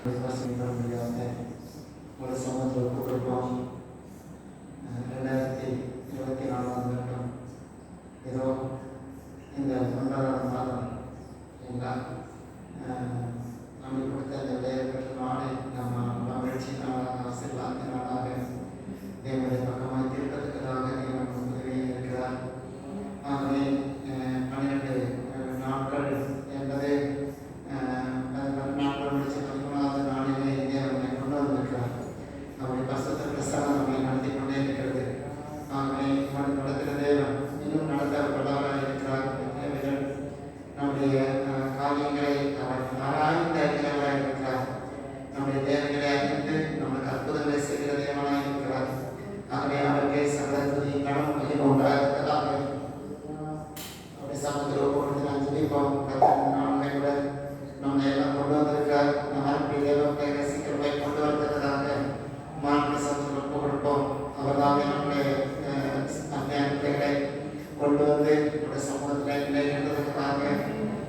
விசுவாசம் பண்ண முடியாத ஒரு சமூகத்தில் கூட்டிருக்கோம். 2024 வருடம் ஏதோ இந்த 9ஆம் மாதம் எல்லாம் நம்மளுக்கு கொடுத்த இந்த விளையாட்டு நாளை நம்ம மகிழ்ச்சி நாளாக ஆசீர்வாத நாளாக தேவனுடைய பக்கமாக தீர்ப்பதற்காக தேவன் உதவி இருக்கிறார். ஆகவே 12 நாட்கள் என்பது 12 நாட்கள் முடிச்சு 13வது நாளிலே தேவனை கொண்டு வந்திருக்கிறார். அவருடைய பரிசுத்த பிரசன்னம் நம்மை நடத்தி கொண்டே இருக்கிறது. ஆகவே நடத்துகிற தேவன் இன்னும் நடத்தப்படாமல் இருக்கிறார். தேவைகள் நம்முடைய காரியங்களை அவர் ஆராய்ந்து அறிகிறவராக இருக்கிறார். நம்முடைய தேவைகளை அறிந்து நம்மளுக்கு அற்புதங்களை செய்கிற தேவனாக இருக்கிறார். ஆகவே அவருக்கே சகல துதி கனம் மகிமை உண்டாகிறதாக அவருடைய சமூகத்தில் ஒப்புக்கொடுத்து நான் ஜெபிப்போம். நாளை கூட நம்ம எல்லாம் கொண்டு வந்திருக்கார். நம்மளுடைய தேவத்தை ரசிக்கிறவை கொண்டு வரத்தக்கதாக மாநில சமூகத்தில் ஒப்புக் கொடுப்போம். அவர்தான் நம்முடைய அஞ்ஞானங்களை கொண்டு வந்து நம்முடைய சமூகத்தில் இல்லை என்றதற்காக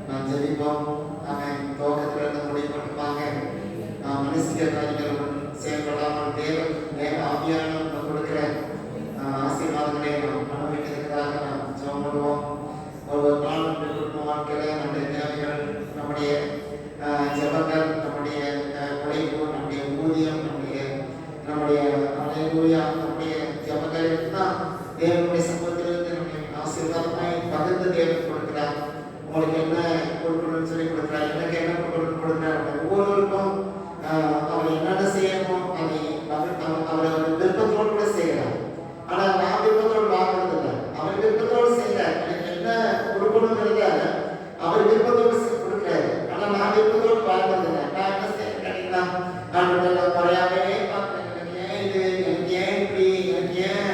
நான் ஜெபிப்போம். அவன் துவக்கத்தில் இருந்து முடிப்பட்டுமாக மனுஷிய காரியங்கள் செயல்படாமல் தேவ ஆவியான கொடுக்கிற ஆசீர்வாதங்களை நாம் அனுபவிக்கிறதுக்காக நாம் ஜெபம் பண்ணுவோம். ஒரு நாள் குடும்ப வாழ்க்கையில நம்முடைய தேவைகள், நம்முடைய ஜெபங்கள், நம்முடைய உழைப்பு, நம்முடைய ஊதியம், நம்முடைய அலையூயா, நம்முடைய ஜெபங்கள் தான் தேவனுடைய சமூகத்திலிருந்து நம்முடைய ஆசீர்வாதமாய் பகிர்ந்து தேவன் கொடுக்கிறார். உங்களுக்கு என்ன கொடுக்கணும்னு சொல்லி கொடுக்குறார், எனக்கு என்ன கொடுக்குறார். ஒவ்வொருவருக்கும் அவர் என்னென்ன செய்யணுமோ அதை அவர் விருப்பத்தோடு கூட செய்கிறார். ஆனால் நான் விருப்பத்தோடு வாங்குறது இல்லை, அவர் விருப்பத்தோடு செய்கிறார். எனக்கு என்ன கொடுக்கணுங்கிறத அவர் விருப்பத்தோடு கொடுக்குறாரு. ஆனால் நான் விருப்பத்தோடு வாங்குறது இல்லை. நான் என்ன செய்யணும் கேட்டீங்கன்னா, நான் குறையாவே பார்க்குறேன். எனக்கு ஏன் இது, எனக்கு ஏன் இப்படி, எனக்கு ஏன்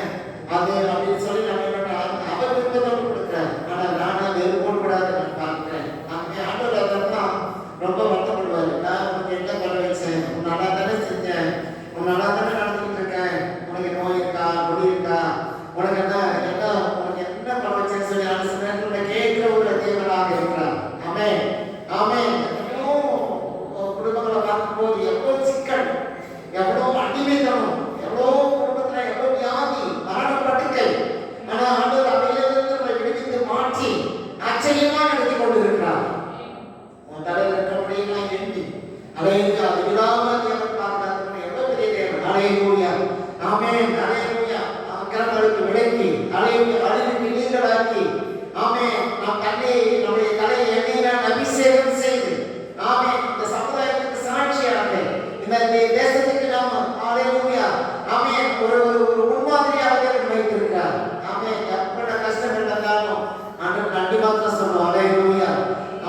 அது அப்படின்னு சொல்லி நம்ம என்ன அவர் விருப்பத்தோடு கொடுக்குறாரு. ஆனால் நானும் வெறுப்போடு கூடாது நான் பார்க்குறேன். அங்கே ஆண்டவர் அதெல்லாம் ரொம்ப வருத்தப்படுவார். நான் உனக்கு என்ன பண்ண வச்சேன், உன்னால தானே செஞ்சேன், உன்னால தானே நடந்துட்டு இருக்கேன், உனக்கு நோய் இருக்கா, நொடி இருக்கா, உனக்கு என்ன உனக்கு என்ன பண்ண வச்சேன்னு சொல்லி அரசு நேரத்தில் கேட்கிற ஒரு தேவனாக இருக்கிறார். ஆமென் ஆமென். எவ்வளோ குடும்பங்களை பார்க்கும்போது எவ்வளோ சிக்கல், எவ்வளோ அடிமைத்தனம், எவ்வளோ குடும்பத்தில் எவ்வளோ வியாதி, மரண படுக்கை. ஆனால் ஆண்டவர் அவையிலிருந்து நம்மை விடுவித்து மாற்றி ஆச்சரியமாக நடத்தி கொண்டிருக்கிறார். உன் தலையில் இருக்கக்கூடியெல்லாம் எண்ணி அலையா அது விடாமல் தேவன் பார்க்கிறார். எவ்வளவு பெரிய தேவன். அலையூயா ஆமென் அலையூயா. அக்கிரமங்களுக்கு விலக்கி அலையூயா அழிவுக்கு நீங்களாக்கி ஆமென் நம் தன்னை நம்முடைய தலையை எண்ணெயினால் அபிஷேகம் செய்து ஆமென் இந்த சமுதாயத்துக்கு சாட்சியாக இந்த தேசத்துக்கு நாம் அலையூயா ஆமென் ஒரு முன்மாதிரியாக வைத்திருக்கிறார். ஆமென் எப்பட கஷ்டம் இருந்தாலும் ஆண்டவர் நன்றி மாத்திரம் சொல்லுவோம். அலையூயா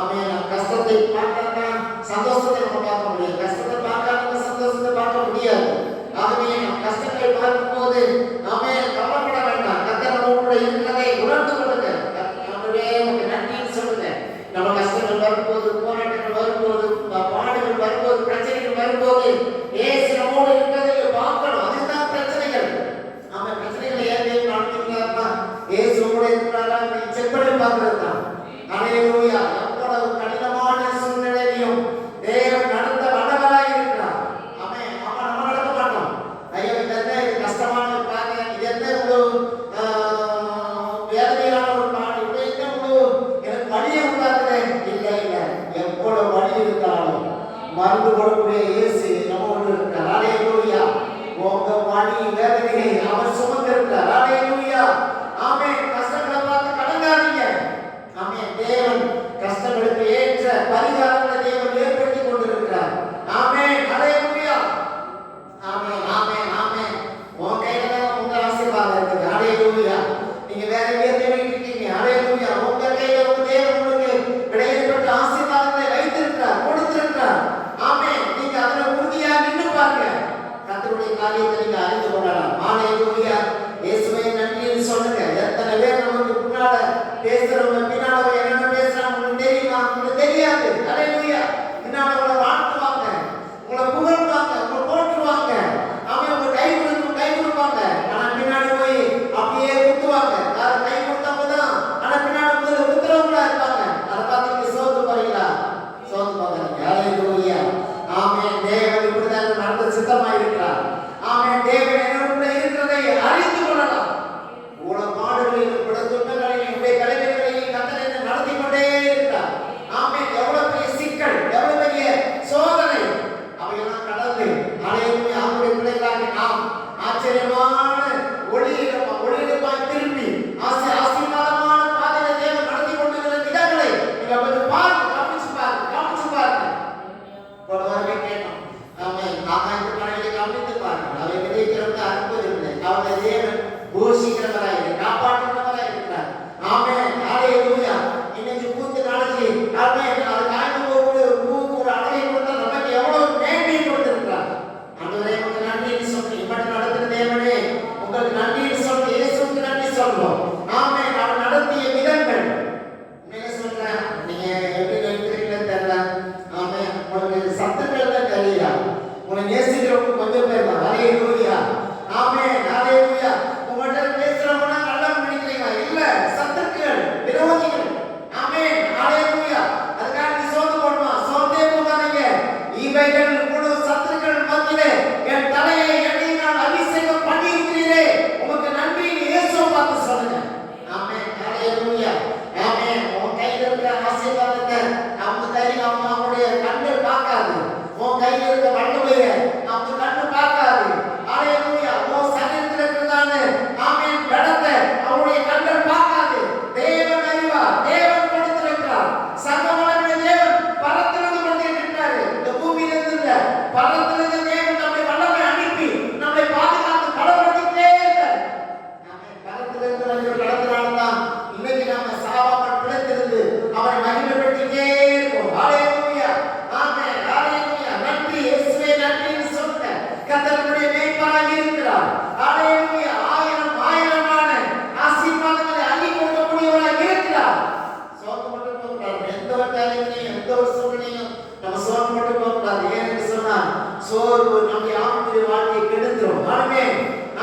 ஆமென். கஷ்டத்தை பார்க்கறதா சந்தோஷத்தை நம்ம பார்க்க முடியாது, கஷ்டத்தை பார்க்காம சந்தோஷத்தை பார்க்க முடியாது. ஆகவே நம் கஷ்டங்களை பார்க்கும்போது நாமே கவலைப்பட வேண்டாம். கர்த்தர் நம்மோடு இருக்கிறதை உணர்ந்து கொள்ளுங்க. ஆண்டவரே உமக்கு நன்றின்னு சொல்லுங்க. நம்ம கஷ்டங்கள் வரும்போது, போராட்டங்கள் வரும்போது, பாடுகள் வரும்போது, பிரச்சனைகள் வரும்போது ஏசு நம்மோடு இருக்கிறதை பார்க்கணும். அதுதான் பிரச்சனைகள். ஆமா, பிரச்சனைகளை ஏன் தேவன் நடத்துகிறார்னா ஏசு நம்மோடு இருக்கிறாரா செக் பண்ணி பார்க்கறது தான். அல்லேலூயா. எவ்வளவு கடினமான சூழ்நிலையிலும் தேவன் நடத்த வல்லவராய் இருக்கிறார். ஆமென். நம்ம நடக்க மாட்டோம். ஐயோ இது என்ன, இது கஷ்டமான ஒரு காரியம், இது என்ன இவ்வளவு வேதனையான ஒரு காரியம், இது என்ன இவ்வளவு எனக்கு வலியை உண்டாக்குது. இல்லை இல்லை, எவ்வளவு வலி இருந்தாலும் மருந்து கொடுக்கக்கூடிய இயேசு நம்மோடு இருக்கிறார். அல்லேலூயா. உங்க வலி வேதனையை அவர் சுமந்திருக்கிறார். அல்லேலூயா ஆமென். கஷ்டங்களை பார்த்து கடங்காதீங்க. ஆமென். தேவன் கஷ்டங்களுக்கு ஏற்ற பரிகாரங்களை தேவன் ஏற்படுத்தி கொண்டிருக்கிறார். ஆமென் அல்லேலூயா ஆமென் ஆமென் ஆமென். உங்க கையில தான் உங்க ஆசீர்வாதம் இருக்குது. அல்லேலூயா. நீங்க வேற எங்கேயும் தேடிட்டு இருக்கீங்க. அல்லேலூயா. உங்க கையில உங்க தேவன் உங்களுக்கு விடையேற்பட்ட ஆசீர்வாதங்களை வைத்திருக்கிறார், கொடுத்திருக்கிறார். ஆமென். நீங்க அதுல உறுதியா நின்று பாருங்க. கர்த்தருடைய காரியத்தை நீங்க அறிந்து கொள்ளலாம். அல்லேலூயா. இயேசுவே நன்றின்னு சொல்லுங்க. எத்தனை பேர் நமக்கு முன்னால பேசுறவங்க பின்னால என்ன பேசுறாங்க உங்களுக்கு தெரியுமா? உங்களுக்கு தெரியாது. அல்லேலூயா. பின்னால உங்களை வாழ்த்துவாங்க, உங்களை புகழ்வாங்க, உங்களை போற்றுவாங்க. அவங்க உங்க கை கொடுப்பாங்க. ஆனா பின்னாடி போய் அப்படியே குத்துவாங்க. யாரும் கை கொடுத்தவங்க தான், ஆனா பின்னாடி முதல்ல குத்துறவங்களா இருப்பாங்க. அதை பார்த்து சோத்து போறீங்களா? சோத்து போங்க. அல்லேலூயா ஆமென். கையில் இருக்க வல்லமையை அவங்க கண்ணு பார்க்காது. ஹalleluya. உன் சரீரத்தில் இருக்கிறதான ஆமென் பலத்தை அவருடைய கண்கள் பார்க்காது. தேவன் அறிவார். தேவன் கொடுத்திருக்கிறார். சர்வவல்லமை தேவன் பரத்திலிருந்து கொடுத்திருக்கிறார். இந்த பூமியிலிருந்து இல்ல, பரத்திலிருந்து தேவன் நம்மை வல்லமை அனுப்பி நம்மை பாதுகாத்து பலப்படுத்திட்டே இருக்கார். ஆமென். பரத்திலிருந்து வந்து பலத்தினால்தான் இன்னைக்கு நாம சாவாமல் பிழைத்திருந்து அவரை மகிமைப்படுத்திட்டே இருக்கோம். ஹalleluya. ஆமென். ஹalleluya. நன்றி இயேசுவே, நன்றின்னு சொல்லுங்க. கர்த்தர் நம்முடைய மேய்ப்பராக இருக்கிறார். ஹalleluya. ஆயிரமான ஆசீர்வாதங்களை அள்ளி கொடுக்கக்கூடியவராக இருக்கிறார். சோகம் மட்டும் போகக்கூடாது. எந்த ஒரு காரியத்தையும் எந்த ஒரு சூழ்நிலையும் நம்ம சோகம் மட்டும் போகக்கூடாது. ஏன்னு சொன்னால் சோர்வு நம்முடைய ஆவிக்குரிய வாழ்க்கையை கெடுத்துரும். ஆமென்.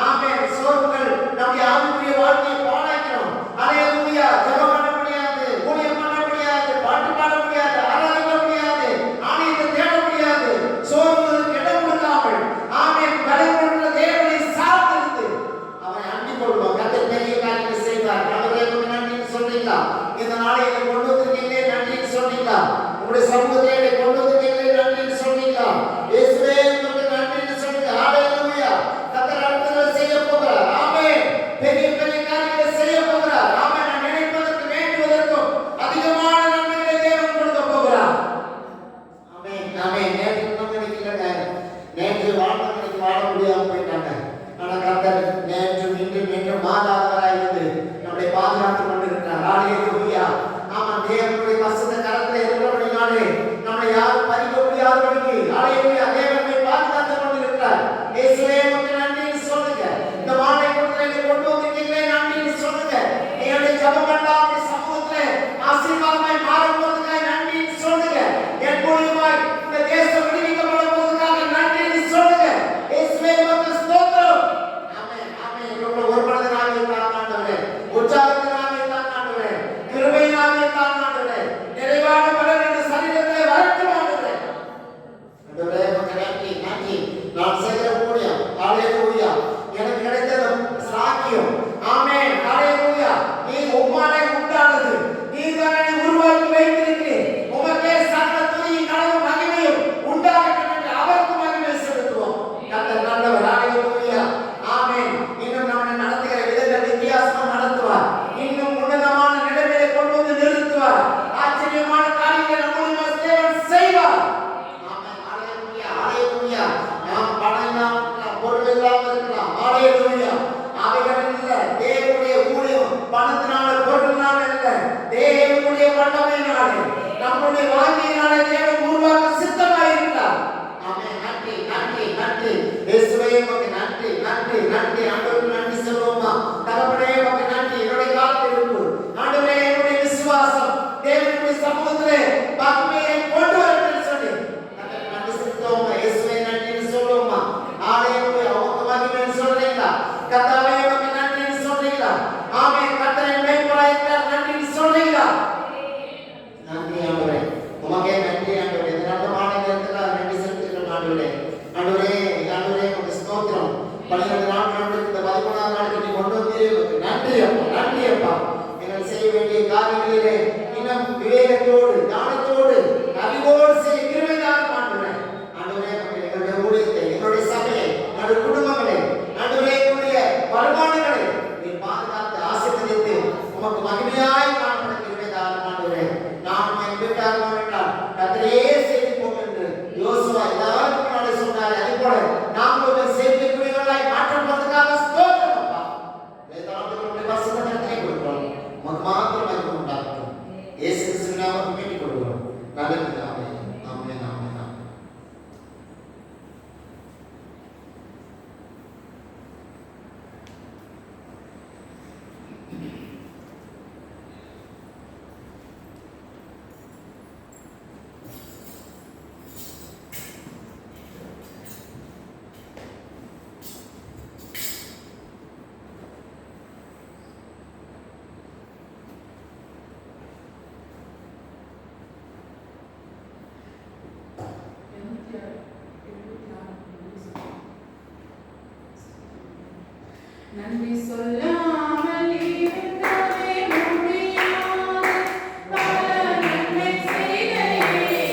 ஆமென். சோர்வுகள் நம்முடைய ஆவிக்குரிய வாழ்க்கையை பாழாக்கிறோம். ஹalleluya. ஜெபம் பண்ண முடியாது, ஊழியம் பண்ண முடியாது, பாட்டு பாட முடியாது, ஆராதிக்க முடியாது, ஆலயத்தை தேட முடியாது. சோர்வுகளுக்கு இடம் கொடுக்காமல் ஆமென் பலன் கொண்ட தேவனை சார்ந்திருந்து அவரை அண்டிக் கொள்வோம். கர்த்தர் பெரிய காரியங்களை செய்வார். அவரே நன்றின்னு சொல்றீங்களா? இந்த நாளை என்னை கொண்டு வந்திருக்கீங்களே நன்றின்னு சொல்றீங்களா? உங்களுடைய சமூகத்தை என்னை கொண்டு வந்திருக்கீங்களே நன்றின்னு சொல்றீங்களா? இயேசுவே உங்களுக்கு நன்றின்னு சொல்லுங்க. ஹalleluya. கர்த்தர் அடுத்தது செய்ய போகிறார். ஆமென். பெரிய பெரிய காரியங்களை செய்ய போகிறார். ஆமென். நான் நினைப்பதற்கு வேண்டுவதற்கும் அதிகமான நன்மைகளை தேவன் கொடுக்க போகிறார். ஆமென். ஆமென். நேற்று நம்ம நினைக்கலங்க, நேற்று வாழ்ந்தவங்களுக்கு வாழ முடியாம போயிட்டாங்க. ஆனா கர்த்தர் நேற்று இன்று மாறாதவராய் இருந்து நம்மை பாதுகாத்துக் கொண்டிருக்கிறார். ஹalleluya. ஆமா, தேவனுடைய பரிசுத்த கரத்தில் இருக்கிறபடினாலே நம்மை யாரும் பறிக்க முடியாதபடிக்கு ஹalleluya தேவன் நம்மை பாதுகாத்துக் கொண்டிருக்கிறார். இயேசுவே உமக்கு நன்றின்னு சொல்லுங்க. இந்த மாலை கொடுத்து கொண்டு வந்திருக்கீங்களே நன்றின்னு சொல்லுங்க. என்னுடைய ஜெபம் எல்லாம் சமூகத்திலே ஆசீர்வாதமாய் மாறுவதற்காக நன்றின்னு சொல்லுங்க. என் மூலமாய் இந்த தேசம் விடுவிக்கப்பட போவதற்காக நன்றின்னு சொல்லுங்க. இயேசுவே உமக்கு ஸ்தோத்திரம். ஆமென். ஆமென். உங்களை ஒரு மனதனாக இருந்தால் ஆண்டவரே, உற்சாகத்தினாக இருந்தால் ஆண்டவரே, கிருபையினாக இருந்தால் ஆண்டவரே, நிறைவான பலன் என்ற சரீரத்திலே வரட்டும் ஆண்டவரே. ஆண்டவரே உமக்கு நன்றி. நன்றி. நான் செய்கிற ஊழியம் ஹalleluya எனக்கு கிடைத்தது சாக்கியம். ஆமென். ஹalleluya. நீ உம்மாலே உண்டானது, நீதான் என்னை உருவாக்கி வைத்திருக்கிறீர். உமக்கே சகல துதியும் கனமும் மகிமையும் உண்டாகட்டும் என்று அவருக்கு மகிமை செலுத்துவோம். கர்த்தர் நல்லவர். ஹalleluya. ஆமென். இன்னும் நம்மை நடத்துகிற விதங்கள் வித்தியாசமா நடத்துவார். இன்னும் உன்னதமான நிலைமையை கொண்டு வந்து நிறுத்துவார். ஆச்சரியமான காரியங்களை நம்முடைய தேவன் செய்வார். ஆமென். ஹalleluya. ஹalleluya. நாம் பணம் இல்லாமல் பொருள் இல்லாமல் இருக்கலாம். ஹalleluya. அவைகள் இல்ல. தேவனுடைய ஊழியம் பணத்தினால பொருளினால இல்ல, தேவனுடைய வல்லமையினாலே நம்முடைய வாஞ்சியினாலே தேவன் உருவாக்க சித்தமாய் இருக்கிறார். ஆமென். நன்றி. நன்றி. நன்றி. இயேசுவே உமக்கு நன்றி. நன்றி. நன்றி. ஆண்டவருக்கு நன்றி சொல்லுவோமா? தகப்பனே உமக்கு நன்றி. என்னுடைய காத்திருப்பு ஆண்டவரே, என்னுடைய விசுவாசம் தேவனுடைய சமூகத்திலே மகிமையை கொண்டு வரட்டும் சொல்லி நன்றி செலுத்துவோமா? இயேசுவே நன்றின்னு சொல்லுவோமா? ஹalleluya. உமக்கு மகிமைன்னு சொல்றீங்களா? கர்த்தாவே உமக்கு நன்றின்னு சொல்றீங்களா? ஆமென். கர்த்தரை மேய்ப்பராய் இருக்கிறார் நன்றின்னு சொல்றீங்களா? நன்றி ஆண்டவரே. உமக்கே நன்றி ஆண்டவரே. இந்த நல்லமான நேரத்துல நன்றி செலுத்துகிறோம் ஆண்டவரே. ஆண்டவரே ஆண்டவரே உமக்கு ஸ்தோத்திரம். 12 நாட்கள் இந்த 13ஆம் நாளுக்கு நீ கொண்டு வந்தீரே உமக்கு நன்றி அப்பா. நன்றி அப்பா. எங்கள் செய்ய வேண்டிய காரியங்களிலே இன்னும் விவேகத்தோடு ஞானத்தோடு அறிவோடு செய்ய கிருபை தாரும் ஆண்டவரே. ஆண்டவரே எங்களுடைய ஊழியத்தை, எங்களுடைய சபையை, எங்களுடைய குடும்பங்களை, ஆண்டவரே எங்களுடைய வருமானங்களை நீ பாதுகாத்து ஆசீர்வதித்து உமக்கு மகிமையாய் காணப்பட கிருபை தாரும் ஆண்டவரே. நாம் என் வீட்டார்கள் என்றால் கர்த்தரையே சேவிப்போம் என்று யோசுவா எல்லாருக்கும் முன்னாடி சொன்னார். அதே போல நாங்கள் சேவிக்கக்கூடியவர்களாய் மாற்றப்படுவதற்காக ஸ்தோத்திரம் அப்பா. வேதாந்தங்களுடைய பரிசுத்த கரத்திலே கொடுக்கிறோம். உமக்கு மாத்திரம் மகிமை உண்டாகட்டும். இயேசு கிறிஸ்துவின் நாமத்தில் வேண்டிக் கொள்கிறோம். நல்ல பிதாவே. ஆமென். ஆமென். ஆமென். நன்றி சொல்லாமல் இருக்கவே முடியாது, பல நன்மை செய்த இயேசுவே.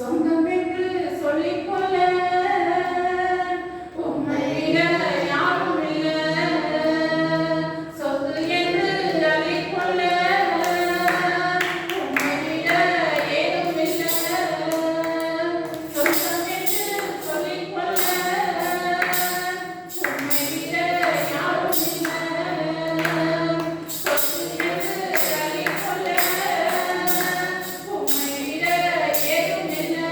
சொந்தம் என்று சொல்லிக்கொள்ள உம்மை விட யாரும் இல்லை. சொத்து என்று அள்ளிக்கொள்ள உம்மை விட ஏதும் இல்லை. சொந்தம் என்று சொல்லிக்கொள்ள உம்மை விட யாரும் இல்லை. சொத்து என்று அள்ளிக்கொள்ள உம்மை விட ஏதும் இல்லை.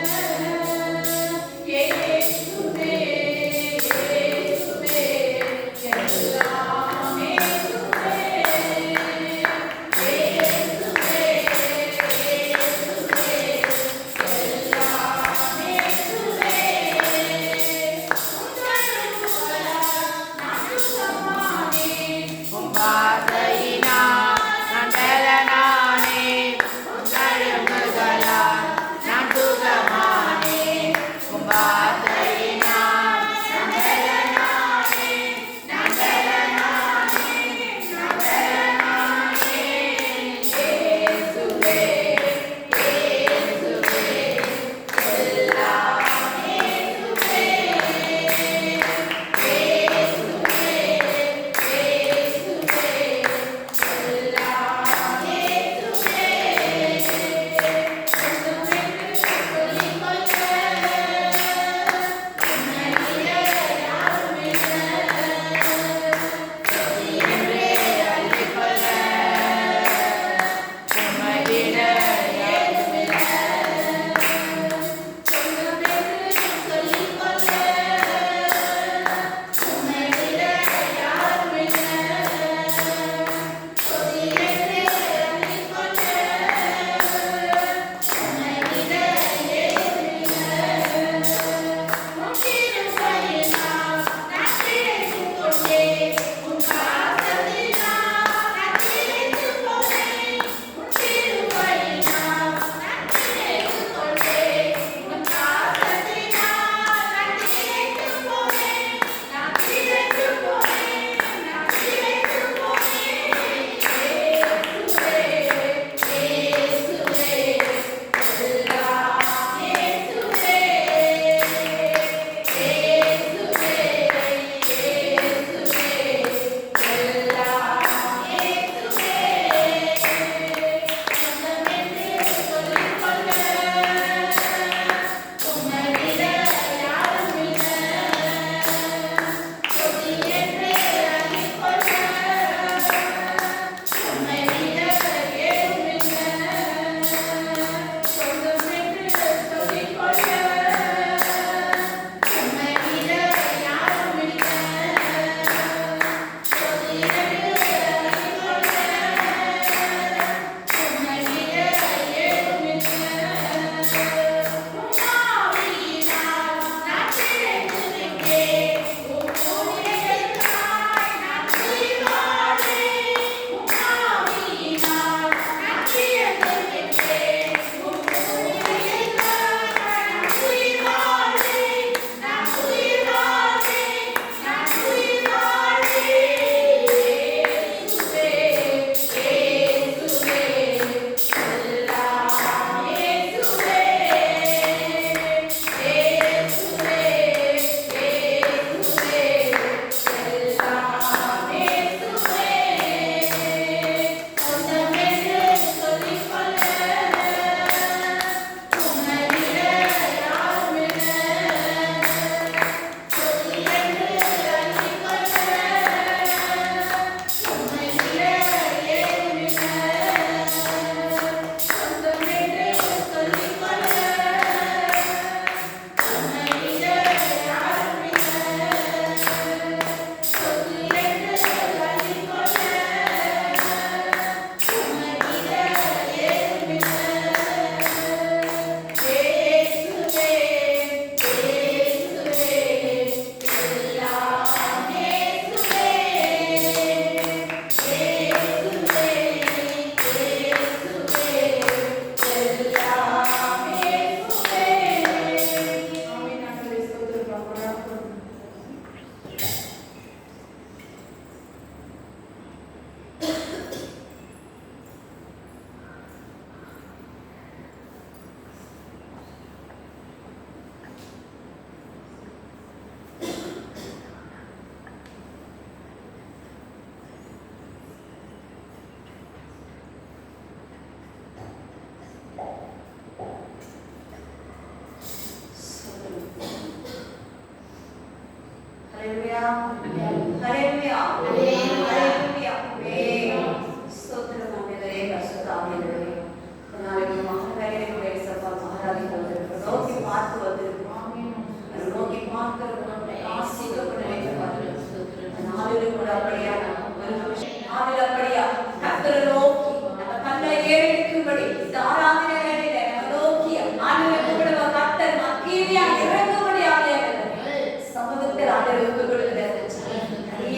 ஹalleluya ஹalleluya ஸ்தோத்திரம் ஆண்டவரே பரிசுத்த ஆண்டவரே நாளைக்கு மகனே கூட சபா ஆராதிக்கிறோம் நோக்கி பார்த்து வந்திருக்கிறோம் நோக்கி பார்க்கிறோம் ஆசீர்வதிக்கப்பட்ட நாளிலே கூட அப்படியே நாளிலே அப்படியே கர்த்தரை நோக்கி நம்ம கண்ணை ஏறெடுக்கும்படி இந்த ஆராதனை வேளையிலே நம்ம நோக்கி ஆண்டவரை கூப்பிடுவ கர்த்தர் மக்கீரியா இறங்கும்படியாக சமூகத்தில் ஆண்டவருக்கு கொடுக்கிறார்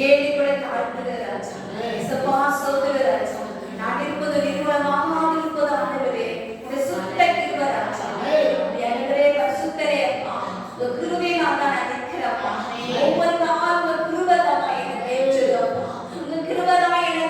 ஏறி கூட தாழ்த்துகிறார் இசப்பா சோதரர் நான் இருப்பது நிர்மலமாக இருப்பது ஆண்டவரே உடைய சுத்த கிருபராஜா ஆண்டவரே பரிசுத்தரே அப்பா உங்க கிருபையை நான் நினைக்கிறப்பா ஒவ்வொரு நாள் உங்க கிருபை தான் என்னை தேற்றுதப்பா உங்க கிருபை தான் என்னை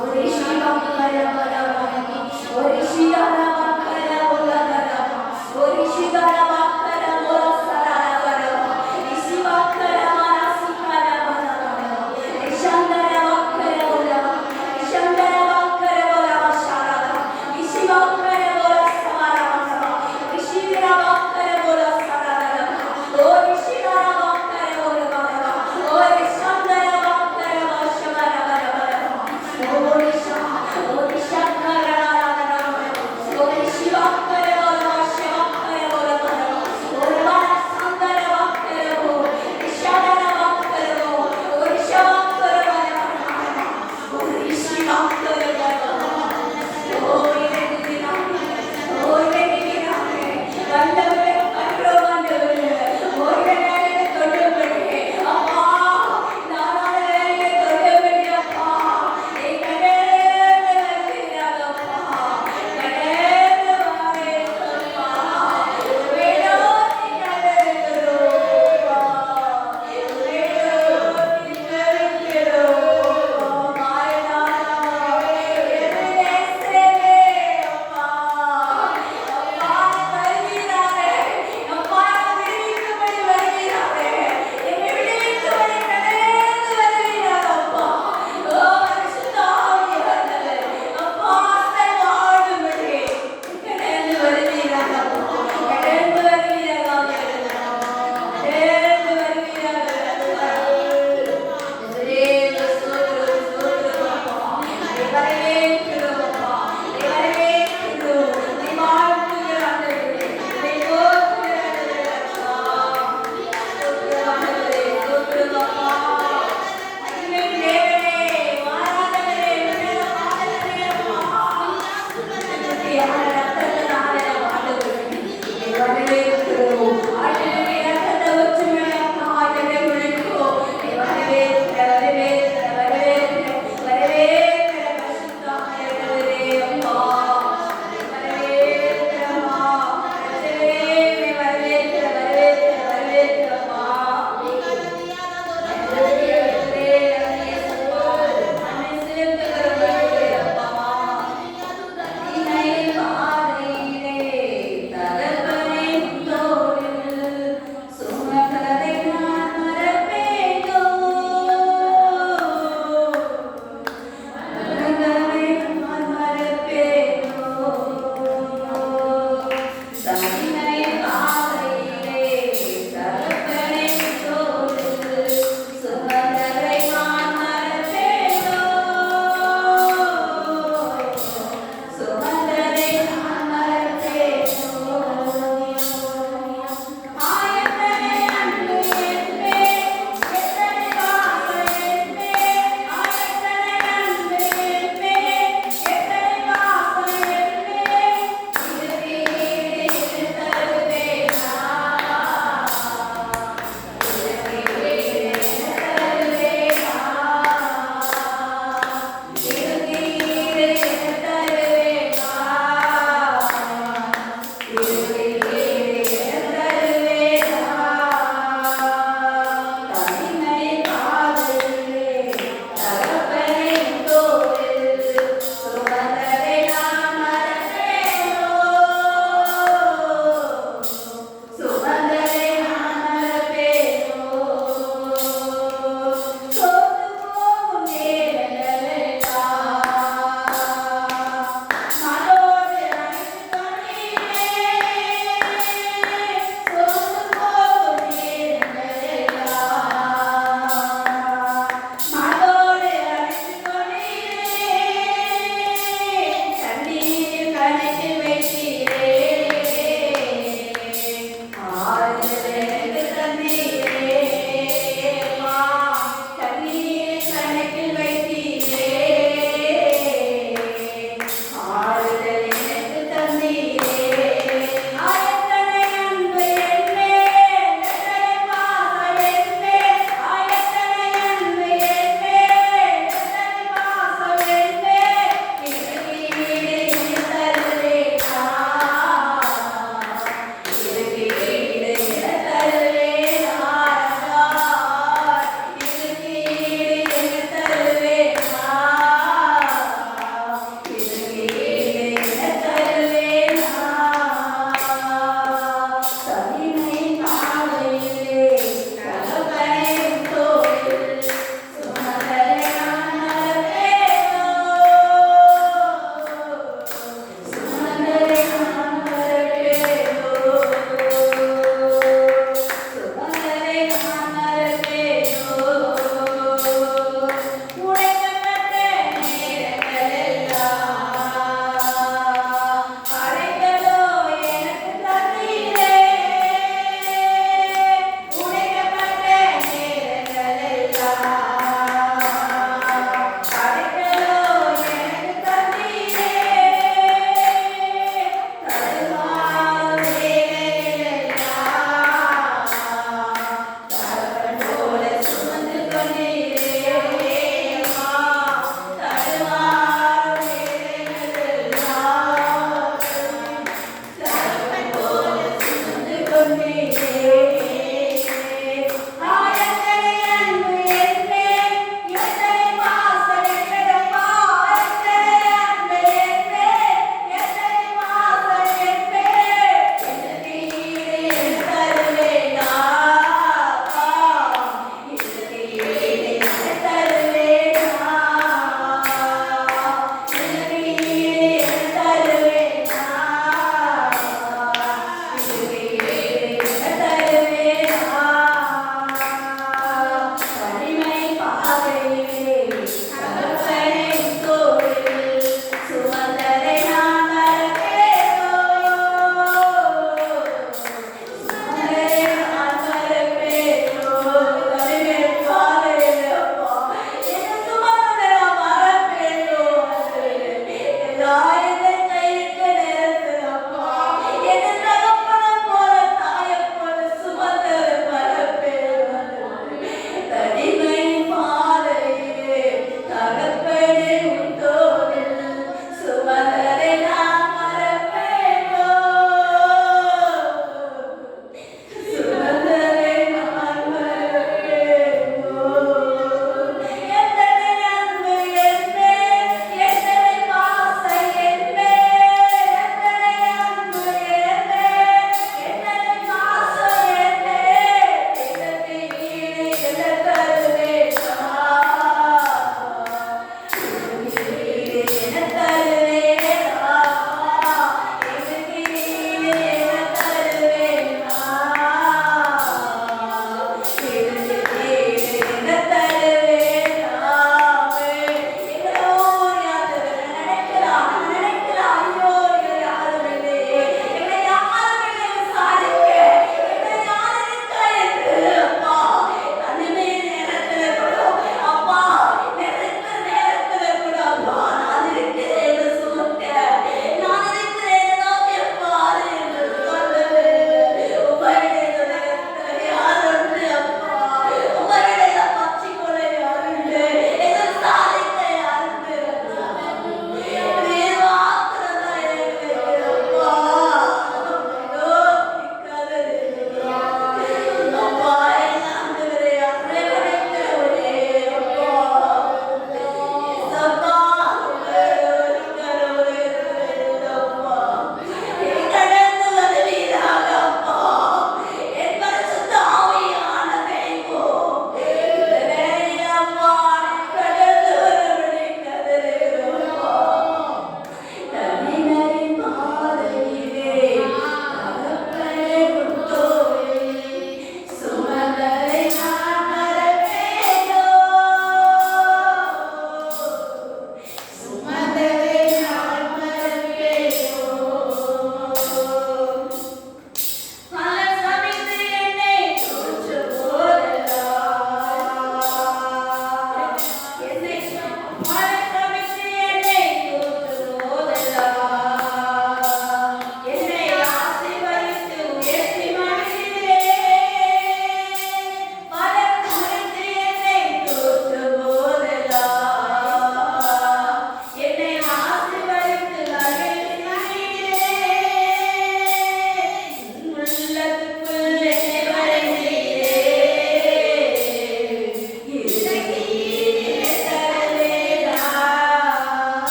வரவேற்கிற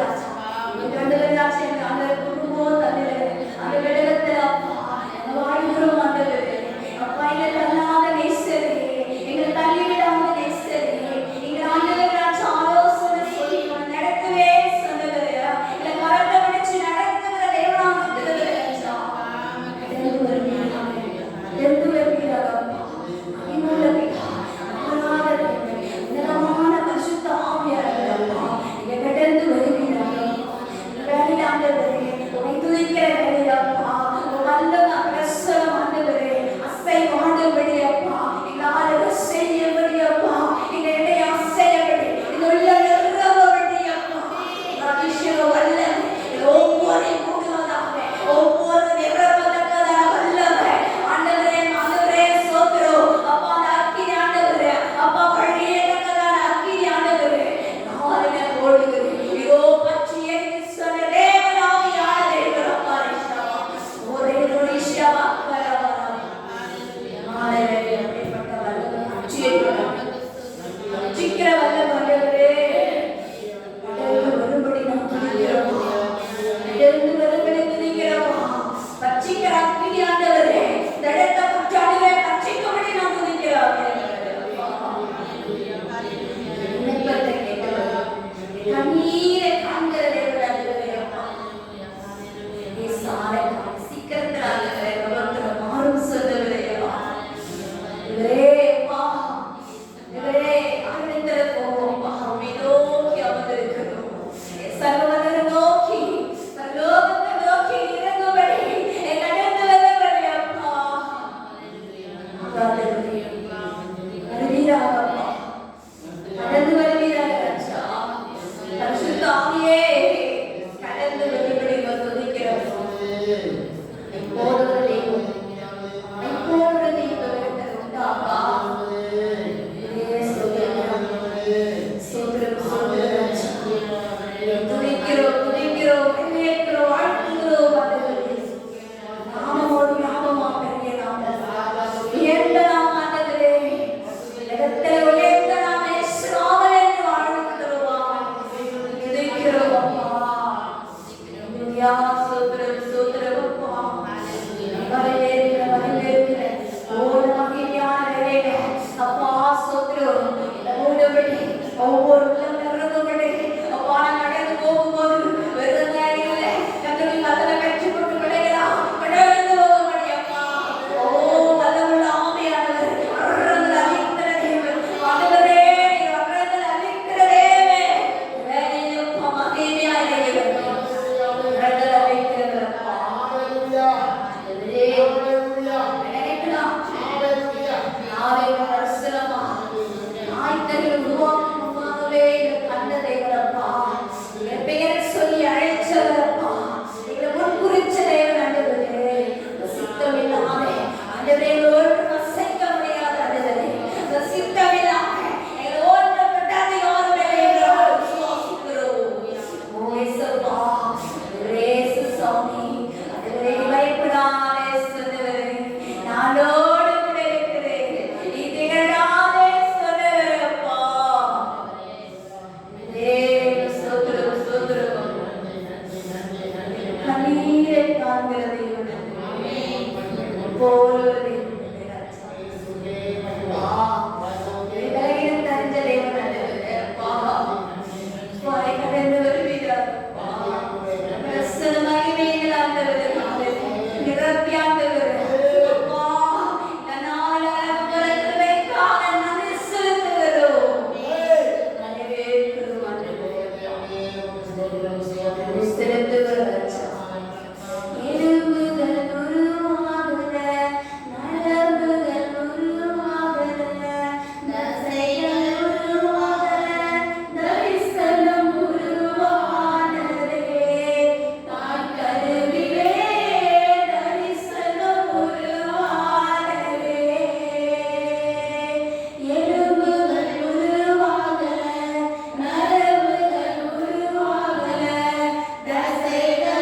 ராஜா. எங்க ஆண்டவரே ராஜா, எங்க ஆண்டவரே குடும்பம் தந்தையே, அந்த விடலத்துல அப்பா நாங்க வாழ்கிறோம் ஆண்டவரே. அப்பா எங்களை தள்ளாத நேசரே, எங்களை தள்ளிவிடாத நேசரே, எங்க ஆண்டவரே ராஜா ஆலோசனை சொல்லி நடக்கவே சொன்னவரே, எங்களை கரத்தை பிடிச்சு நடத்துகிற தேவனாக இருக்கிறவரே ராஜா. எழுந்து வருவீராக அப்பா. மகிமையுள்ள பிதா, அபராத தேவனே, உன்னதமான பரிசுத்த ஆவியானவரே அப்பா, நீங்க கடந்து வருவீராக அப்பா. வேலையில் ஆண்டவரே, உம்மை துதிக்கிற வேலையில் அப்பா, உம் வல்லமை பிரசன்னம் ஆண்டவரே, அசைவாடும்படி அப்பா, எங்க ஆளுகை செய்யும்படி அப்பா, எங்க இடை அசையபடி, எங்க உள்ள நிரம்பபடி அப்பா, எங்க அபிஷேக வல்லமை எங்க ஒவ்வொருவரையும் மூடுவதாக, ஒவ்வொரு நிரம்பத்தக்கதான வல்லமை ஆண்டவரே, ஆண்டவரே ஸ்தோத்திரம் அப்பா. அந்த அக்கினி ஆண்டவரே அப்பா, வழியேறத்தக்கதான அக்கினி ஆண்டவரே, நாளிலே ஓடுகிறேன். இதோ பற்றி எரிந்து சொன்ன தேவனாகியான தேவன் அப்பா ரிஷபா, ஒரே ரிஷபா கரவரா. நாளிலே அப்படிப்பட்ட வல்லமை அச்சிக்கிற வல்லமை ஆண்டவரே, கடலில் வரும்படி நாம் துதிக்கிறோம். கடலில் வரும்படி துதிக்கிறோம். பட்சிக்கிற அக்கினி ஆண்டவரே, இந்த இடத்தை முற்றாடிலே பட்சிக்கும்படி நாம் துதிக்கிறோம். விண்ணப்பத்தை கேட்டவர், கண்ணீரை காண்கிற தேவன் ஆண்டவரே அப்பா. சாலை சீக்கிரத்தில் ஆண்டவரே பகவத்துல மாறும் சொன்னவரே அப்பா. இவரே அப்பா, இவரே ஆண்டவரே போவோம் அப்பா. உம்மை நோக்கி அமர்ந்திருக்கிறோம். சர்வவல்லமை நோக்கி, பரலோகத்தை நோக்கி இறங்கும்படி கடந்து வரும்படி அப்பா. ஆண்டவரே, வருவீராக அப்பா. கடந்து வருவீராக ராஜா. பரிசுத்த ஆவியே, கடந்து வரும்படி துதிக்கிறோம். எப்போது ஒரு தெய்வம், எப்போது ஒரு தெய்வம் இடத்தில் உண்டாப்பா. ஸ்தோத்திரம், ஸ்தோத்திரம், ஸ்தோத்திரம் ராஜா. துதிக்கிறோம், துதிக்கிறோம், வரவேற்கிறோம், வாழ்த்துகிறோம் ஆண்டவரே. நாமமோடு நாமமாக பெரிய நாமம், உயர்ந்த நாமம் ஆண்டவரே. உலகத்திலே உயர்ந்த நாமம் இயேசுவாவே என்று வாழ்த்துகிறோம். துதிக்கிறோம் அப்பா. ஹல்லேலூயா, ஸ்தோத்திரம், ஸ்தோத்திரம் அப்பா. வரவேற்கிற, வரவேற்கிற ஓடு மகிமையான வேலையிலே அப்பா ஸ்தோத்திரம். ஓடும்படி, ஒவ்வொரு உள்ளம் நிரம்பும்படி அப்பா, நடந்து போகும்போது வெறுமையா இல்லை, கர்த்தரின் வல்லமை பெற்றுக் கொண்டு விளையலாம், கடந்து போகும்படி அப்பா. ஓ வல்லமுள்ள ஆவியானவர், வர்றதில் அழிக்கிற தேவன் ஆண்டவரே, நீர் வர்றதில் அழிக்கிற தேவன். வேலையில் அப்பா மகிமையான தேவன், வர்றதில் அழிக்கிறவர் அப்பா. ஆண்டவரே, நினைக்கலாம் நாளை வருஷமா ஆயத்தங்களை உருவாக்கும் முன்பாகவே எங்களை கண்ட தேவன் அப்பா. என் பெயரை சொல்லி அழைச்சவர் அப்பா. எங்களை முன்குறிச்ச தேவன் ஆண்டவரே. இந்த சித்தம் இல்லாம ஆண்டவரே ஒன்றும் அசைக்க முடியாத ஆண்டவரே. இந்த சித்தம் இல்லாம எங்களை ஒன்றும் விடாது யாருமே எங்களால் விசுவாசிக்கிறோம். ஓ இயேசுப்பா, இயேசு சாமி, ஆண்டவரே பயப்படாதே சொன்னவரே, நானோடு கூட இருக்கிறேன், நீ திகழாதே சொன்னவரே அப்பா. ஸ்தோத்திரம், ஸ்தோத்திரம். கண்ணீரை காண்கிற தேவன், போல தேவன் ராஜா. விலகினம் தெரிஞ்ச தேவன் ஆண்டவரே அப்பா. வாய் கடந்து வருவீராக அப்பா. பிரசன்ன மகிமையில் ஆண்டவரே, நிரப்பி ஆண்டவரே அப்பா. இந்த நாள் அலங்கரிப்பதற்காக நன்றி செலுத்துகிறோம். வரவேற்கிறோம் ஆண்டவரே அப்பா. செலுத்துகிறோம் ராஜா. எலும்புகள் உருவாகுன, நரம்புகள் உருவாகுன, தசைகள் உருவாகுன, தரிசனம் உருவானதே. தாய் கருவிலே தரிசனம் உருவானதே. எலும்புகள் உருவாகுன, நரம்புகள் உருவாகுன, தசைகள்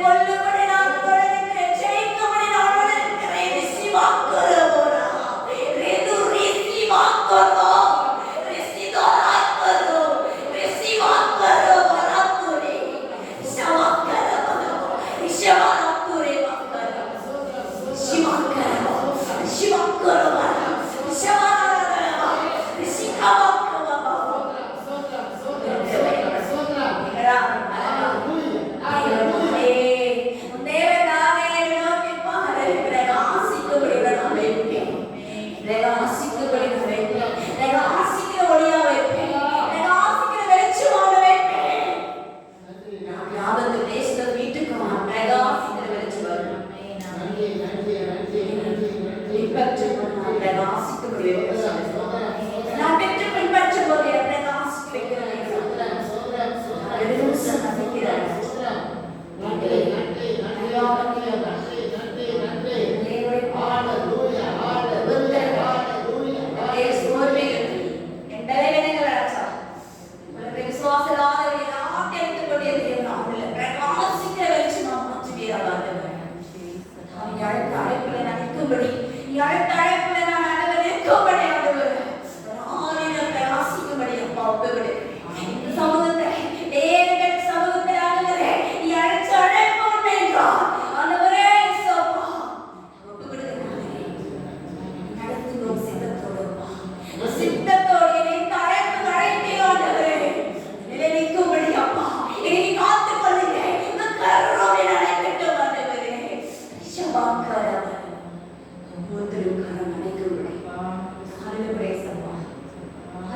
கொல்லும்படி நான் உடனே ஜெயிக்கும்படி நான் உடனே நான் பெற்று பின்பற்றும் போது பிரகாசிக்க வைக்கிறேன்.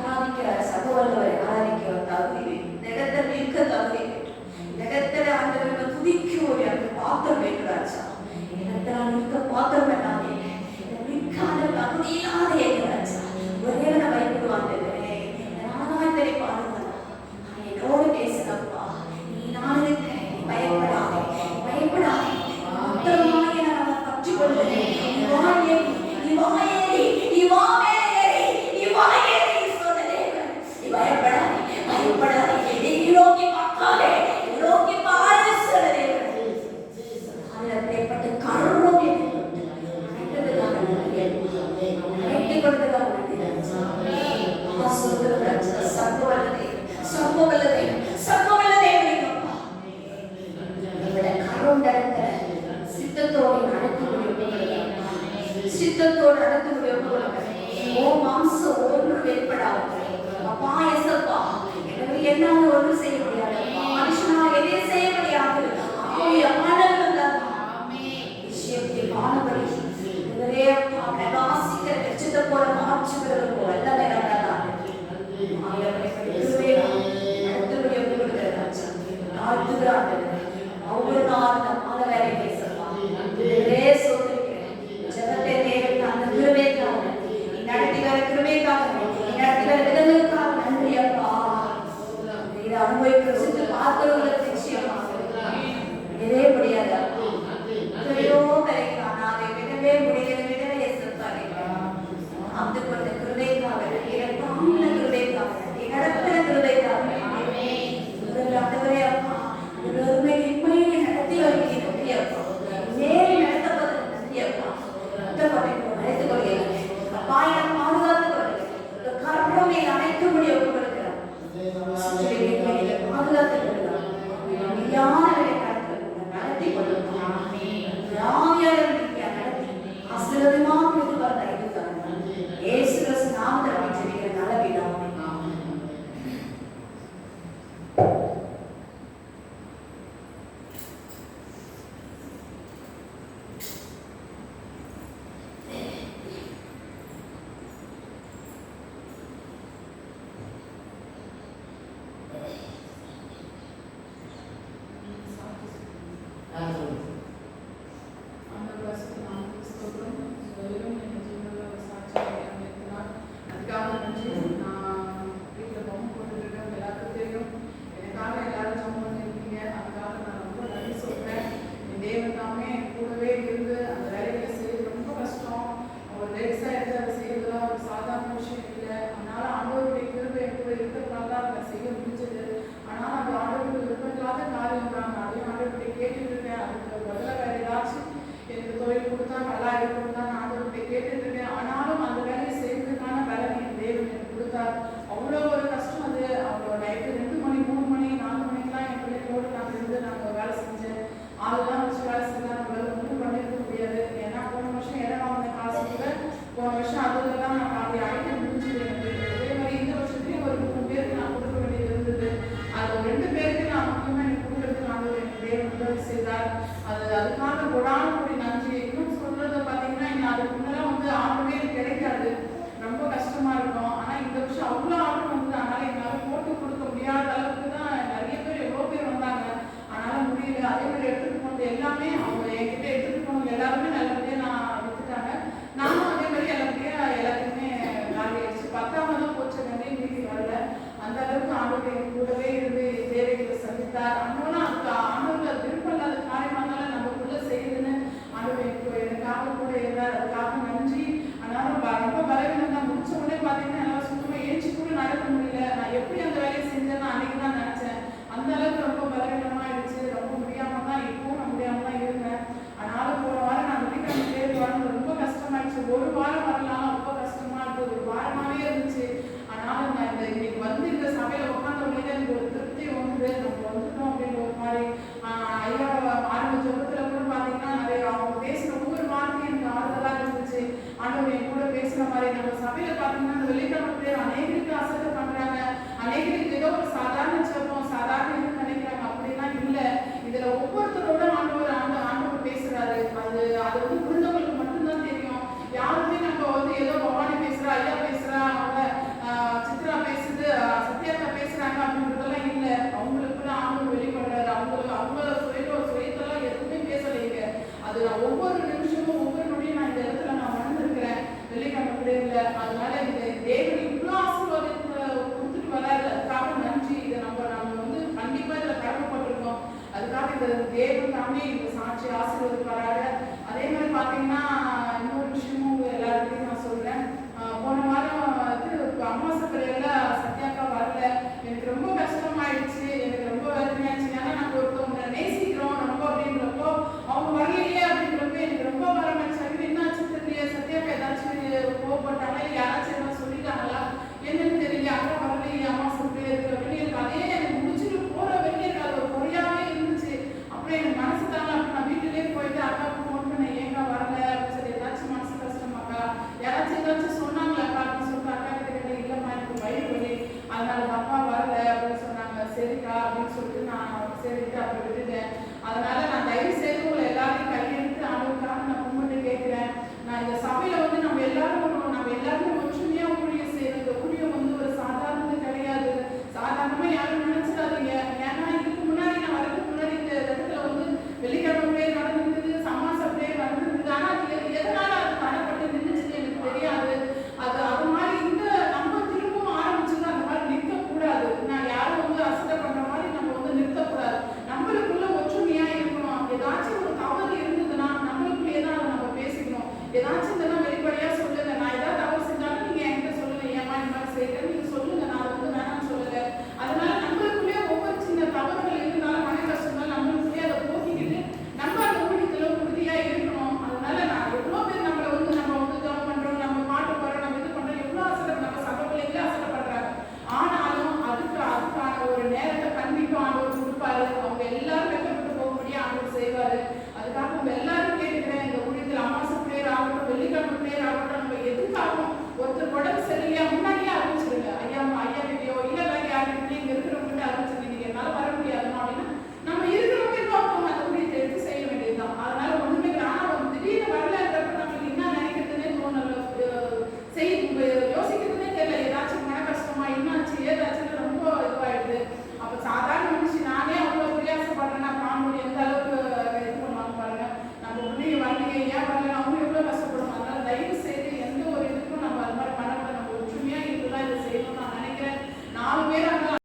நம்பிக்கிறார். அதுக்காக கொடான கூடி நன்றி. இன்னும் சொல்றத பாத்தீங்கன்னா அதுக்காக நன்றி. ஆனாலும் ரொம்ப பலவீனம் தான். முடிச்ச உடனே பார்த்தீங்கன்னா என்னால் சுத்தமாக ஏஞ்சி கூட நடக்க முடியல. நான் எப்படி அந்த வேலையை செஞ்சேன்னு அன்னைக்கு தான் நினச்சேன். அந்த அளவுக்கு ரொம்ப பலவீனமாயிடுச்சு. ரொம்ப முடியாமல் தான் இப்பவும் நான் முடியாமல் தான் இருந்தேன். ஆனாலும் போன வாரம் நான் வெள்ளிக்கிழமை தேடி வரணும் ரொம்ப கஷ்டமாயிடுச்சு. ஒரு வாரம் வரலாம் ரொம்ப கஷ்டமா இருந்தது. ஒரு வாரமாகவே இருந்துச்சு. ஆனாலும் நான் இன்னைக்கு வந்து இந்த சபையில் உட்காந்த உடனே எனக்கு ஒரு திருப்தி வந்து நம்ம வந்துட்டோம் அப்படின்ற ஒரு மாதிரி. ஐயா ஆரம்ப ஜபத்தில் கூட பார்த்தீங்கன்னா நிறைய அவங்க பேசின ஒவ்வொரு வார்த்தையும் எனக்கு ஆறுதலாக இருந்துச்சு. ஆண்டவர் என் கூட பேசுன மாதிரி நம்ம சபையில் பார்த்தீங்கன்னா அந்த வெள்ளிக்கிழமை பேர் அநேகருக்கு அசட்டை பண்ணுறாங்க. அநேகருக்கு ஏதோ ஒரு சாதாரண ஜபம் சாதாரண இது நினைக்கிறாங்க. அப்படிலாம் இல்லை. இதுல ஒவ்வொருத்தரோட ஆண்டவர் பேசுறாரு. அது வந்து புரிந்தவங்களுக்கு மட்டும்தான் தெரியும். யாருமே நம்ம வந்து ஏதோ பவானி பேசுறா, ஐயா பேசுறா, அவங்க சித்ரா பேசுது, சத்யாக்கா பேசுறாங்க அப்படின்றதெல்லாம் இல்லை. அவங்களுக்குள்ள ஆண்டவர் வெளிப்படுறாரு. அவங்க சுயத்தெல்லாம் எதுவுமே பேசலைங்க. அது நான் ஒவ்வொரு நிமிஷமும் ஒவ்வொரு நொடியும் நான் இந்த இடத்துல நான் வளர்ந்துருக்கிறேன் வெள்ளிக்கிழமை பிள்ளைங்கள. அதனால இந்த தேவன் இவ்வளோ ஆசீர்வாதத்தை கொடுத்துட்டு வராது. அதுக்காக நன்றி. இதை நம்ம வந்து கண்டிப்பா இதுல கடமைப்பட்டிருக்கோம். அதுக்காக இந்த தேவன் தாமே இந்த சாட்சி ஆசீர்வதிப்பாராக. அதே மாதிரி பார்த்தீங்கன்னா இன்னொரு விஷயமும் எல்லாருக்கையும் நான் சொல்றேன். போன வாரம் அம்மா சபையில சத்யாக்கா வரல. எனக்கு ரொம்ப கஷ்டமாயிடுச்சு. எனக்கு ரொம்ப வேதனையாச்சு. ஏன்னா நம்ம ஒருத்தவங்க நேசிக்கிறோம் ரொம்ப அப்படின்றப்போ அவங்க வரலையே அப்படின்றப்ப எனக்கு ரொம்ப வரமாச்சு. என்னாச்சு தெரியல. சத்யாக்கா ஏதாச்சும் கோவப்பட்டாங்களா இல்லை யாராச்சும் என்ன சொல்லிட்டாங்களா என்னன்னு தெரியல. அக்கா வரலையே அம்மா சபையில இருக்கு அப்படின்னு எனக்கு அதே எனக்கு முடிச்சுட்டு போற வரைக்கும் எனக்கு அது ஒரு குறையாவே இருந்துச்சு. அப்புறம் எனக்கு மனசு தாங்க. அப்ப நான் வீட்டிலேயே போயிட்டு அக்காவுக்கு ஃபோன் பண்ணேன். ஏங்கா வரல அப்படின்னு சொல்லி. ஏதாச்சும் மனசு கஷ்டமாக்கா யாராச்சும் ஏதாச்சும் சொன்னாங்களாக்கா அப்படின்னு சொல்லிட்டு அக்கா கிட்ட கேட்டேன். இல்லைம்மா எனக்கு வயிறு வலி அதனால அப்பா வரல அப்படின்னு சொன்னாங்க. சரிக்கா அப்படின்னு சொல்லிட்டு நான் சரிட்டு அப்படி விட்டுட்டேன். அதனால நான் தயவு செய்து உங்களை எல்லாரையும் கையெடுத்து ஆளுக்காக நான் கும்பிட்டு கேட்கிறேன். நான் இந்த சபையில வந்து நம்ம எல்லாருமே ஒற்றுமையா ஊழியம் செய்யறது. இந்த ஊழியம் வந்து ஒரு சாதாரணது கிடையாது. சாதாரணமா யாரும் நினைச்சிடாதீங்க. ஏன்னா இதுக்கு முன்னாடி நான் வரதுக்கு முன்னாடி இந்த இடத்துல வந்து வெள்ளிக்கிழமை பேர் நடந்துருக்குது, சமாச பேர் நடந்துருக்குது. ஆனா அது எதனால அது தடைப்பட்டு நின்றுச்சுன்னு எனக்கு தெரியாது. அது மாதிரி இந்த நம்ம திரும்பவும் ஆரம்பிச்சது அந்த மாதிரி நிற்க கூடாது. நான் யாரும் வந்து அசட்டை பண்ற மாதிரி நம்ம வந்து நிறுத்தக்கூடாது. நம்மளுக்குள்ள ஒற்றுமையா இருக்கணும். ஏதாச்சும் ஒரு தவறு இருந்ததுன்னா நம்மளுக்குள்ளேயே தான் அதை நம்ம பேசிக்கணும். ஏதாச்சும்